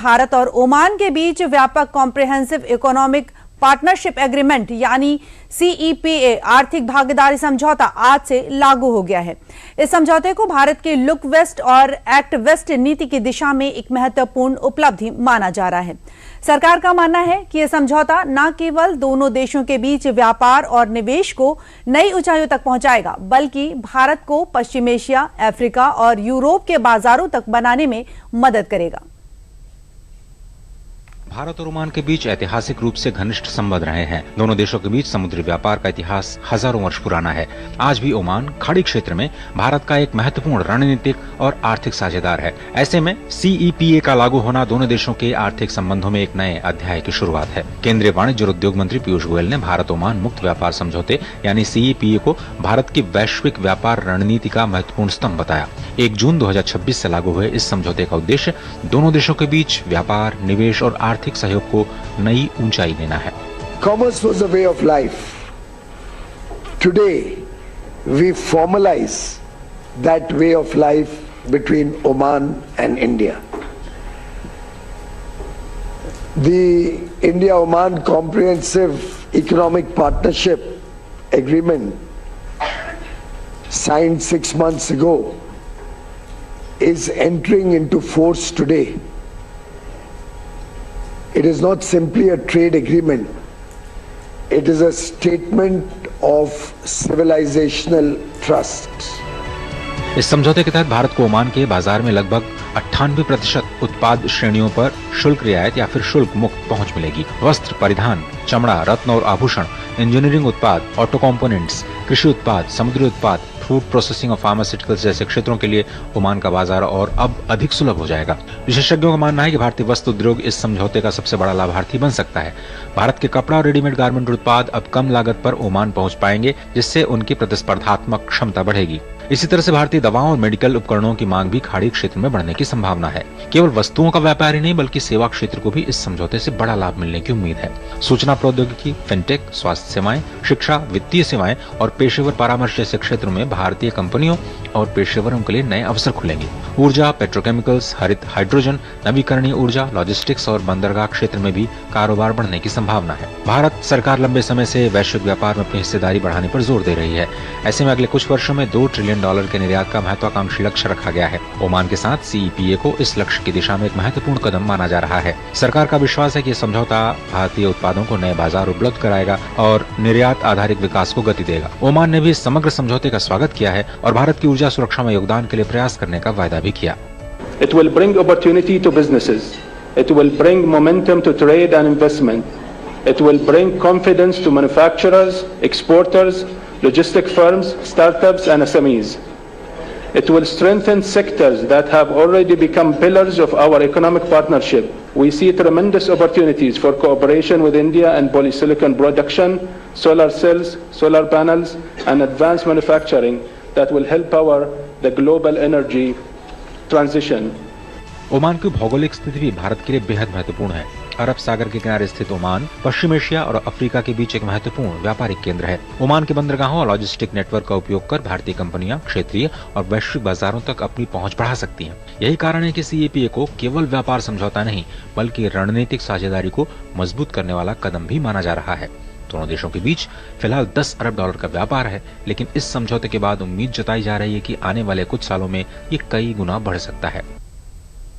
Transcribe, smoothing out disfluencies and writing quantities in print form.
भारत और ओमान के बीच व्यापक कॉम्प्रिहेंसिव इकोनॉमिक पार्टनरशिप एग्रीमेंट यानी CEPA आर्थिक भागीदारी समझौता आज से लागू हो गया है। इस समझौते को भारत के लुक वेस्ट और एक्ट वेस्ट नीति की दिशा में एक महत्वपूर्ण उपलब्धि माना जा रहा है। सरकार का मानना है कि यह समझौता न केवल दोनों देशों के बीच व्यापार और निवेश को नई ऊंचाइयों तक पहुंचाएगा, बल्कि भारत को पश्चिम एशिया, अफ्रीका और यूरोप के बाजारों तक बनाने में मदद करेगा। भारत और ओमान के बीच ऐतिहासिक रूप से घनिष्ठ संबंध रहे हैं। दोनों देशों के बीच समुद्री व्यापार का इतिहास हजारों वर्ष पुराना है। आज भी ओमान खाड़ी क्षेत्र में भारत का एक महत्वपूर्ण रणनीतिक और आर्थिक साझेदार है। ऐसे में CEPA का लागू होना दोनों देशों के आर्थिक संबंधों में एक नए अध्याय की शुरुआत है। केंद्रीय वाणिज्य और उद्योग मंत्री पीयूष गोयल ने भारत ओमान मुक्त व्यापार समझौते यानी CEPA को भारत की वैश्विक व्यापार रणनीति का महत्वपूर्ण स्तंभ बताया। 1 जून 2026 से लागू हुए इस समझौते का उद्देश्य दोनों देशों के बीच व्यापार, निवेश और आर्थिक सहयोग को नई ऊंचाई देना है। Commerce was a way of life. Today we formalize that way of life between Oman and India. The India-Oman Comprehensive Economic Partnership Agreement signed 6 months ago is entering into force today. It is not simply a trade agreement. It is a statement of civilizational trust. इस समझौते के तहत भारत को Oman के बाजार में लगभग 98% उत्पाद श्रेणियों पर शुल्क रियायत या फिर शुल्क मुक्त पहुंच मिलेगी। वस्त्र, परिधान, चमड़ा, रत्न और आभूषण, इंजीनियरिंग उत्पाद, ऑटो कंपोनेंट्स, कृषि उत्पाद, समुद्री उत्पाद, फूड प्रोसेसिंग और फार्मास्यूटिकल्स जैसे क्षेत्रों के लिए ओमान का बाजार और अब अधिक सुलभ हो जाएगा। विशेषज्ञों का मानना है कि भारतीय वस्त्र उद्योग इस समझौते का सबसे बड़ा लाभार्थी बन सकता है। भारत के कपड़ा और रेडीमेड गारमेंट उत्पाद अब कम लागत पर ओमान पहुंच पाएंगे, जिससे उनकी प्रतिस्पर्धात्मक क्षमता बढ़ेगी। इसी तरह से भारतीय दवाओं और मेडिकल उपकरणों की मांग भी खाड़ी क्षेत्र में बढ़ने की संभावना है। केवल वस्तुओं का व्यापार ही नहीं बल्कि सेवा क्षेत्र को भी इस समझौते से बड़ा लाभ मिलने की उम्मीद है। सूचना प्रौद्योगिकी, फिनटेक, स्वास्थ्य सेवाएं, शिक्षा, वित्तीय सेवाएं और पेशेवर परामर्श जैसे क्षेत्रों में भारतीय कंपनियों और पेशेवरों के लिए नए अवसर खुलेंगे। ऊर्जा, पेट्रोकेमिकल्स, हरित हाइड्रोजन, नवीकरणीय ऊर्जा, लॉजिस्टिक्स और बंदरगाह क्षेत्र में भी कारोबार बढ़ने की संभावना है। भारत सरकार लंबे समय से वैश्विक व्यापार में अपनी हिस्सेदारी बढ़ाने पर जोर दे रही है। ऐसे में अगले कुछ वर्षों में $2 ट्रिलियन के निर्यात का महत्वाकांक्षी लक्ष्य रखा गया है। ओमान के साथ CEPA को इस लक्ष्य की दिशा में एक महत्वपूर्ण कदम माना जा रहा है। सरकार का विश्वास है कि यह समझौता भारतीय उत्पादों को नए बाजार उपलब्ध कराएगा और निर्यात आधारित विकास को गति देगा। ओमान ने भी इस समग्र समझौते का स्वागत किया है और भारत की ऊर्जा सुरक्षा में योगदान के लिए प्रयास करने का वायदा भी किया। It will bring opportunity to businesses. It will bring momentum to trade and investment. It will bring confidence to manufacturers, exporters, logistic firms, startups and SMEs. It will strengthen sectors that have already become pillars of our economic partnership. We see tremendous opportunities for cooperation with India in polysilicon production, solar cells, solar panels, and advanced manufacturing that will help power the global energy transition. Oman की भौगोलिक स्थिति भी भारत के लिए बेहद महत्वपूर्ण है। अरब सागर के किनारे स्थित ओमान पश्चिम एशिया और अफ्रीका के बीच एक महत्वपूर्ण व्यापारिक केंद्र है। ओमान के बंदरगाहों और लॉजिस्टिक नेटवर्क का उपयोग कर भारतीय कंपनियां क्षेत्रीय और वैश्विक बाजारों तक अपनी पहुंच बढ़ा सकती हैं। यही कारण है कि CEPA को केवल व्यापार समझौता नहीं बल्कि रणनीतिक साझेदारी को मजबूत करने वाला कदम भी माना जा रहा है। दोनों देशों के बीच फिलहाल $10 अरब का व्यापार है, लेकिन इस समझौते के बाद उम्मीद जताई जा रही है कि आने वाले कुछ सालों में ये कई गुना बढ़ सकता है।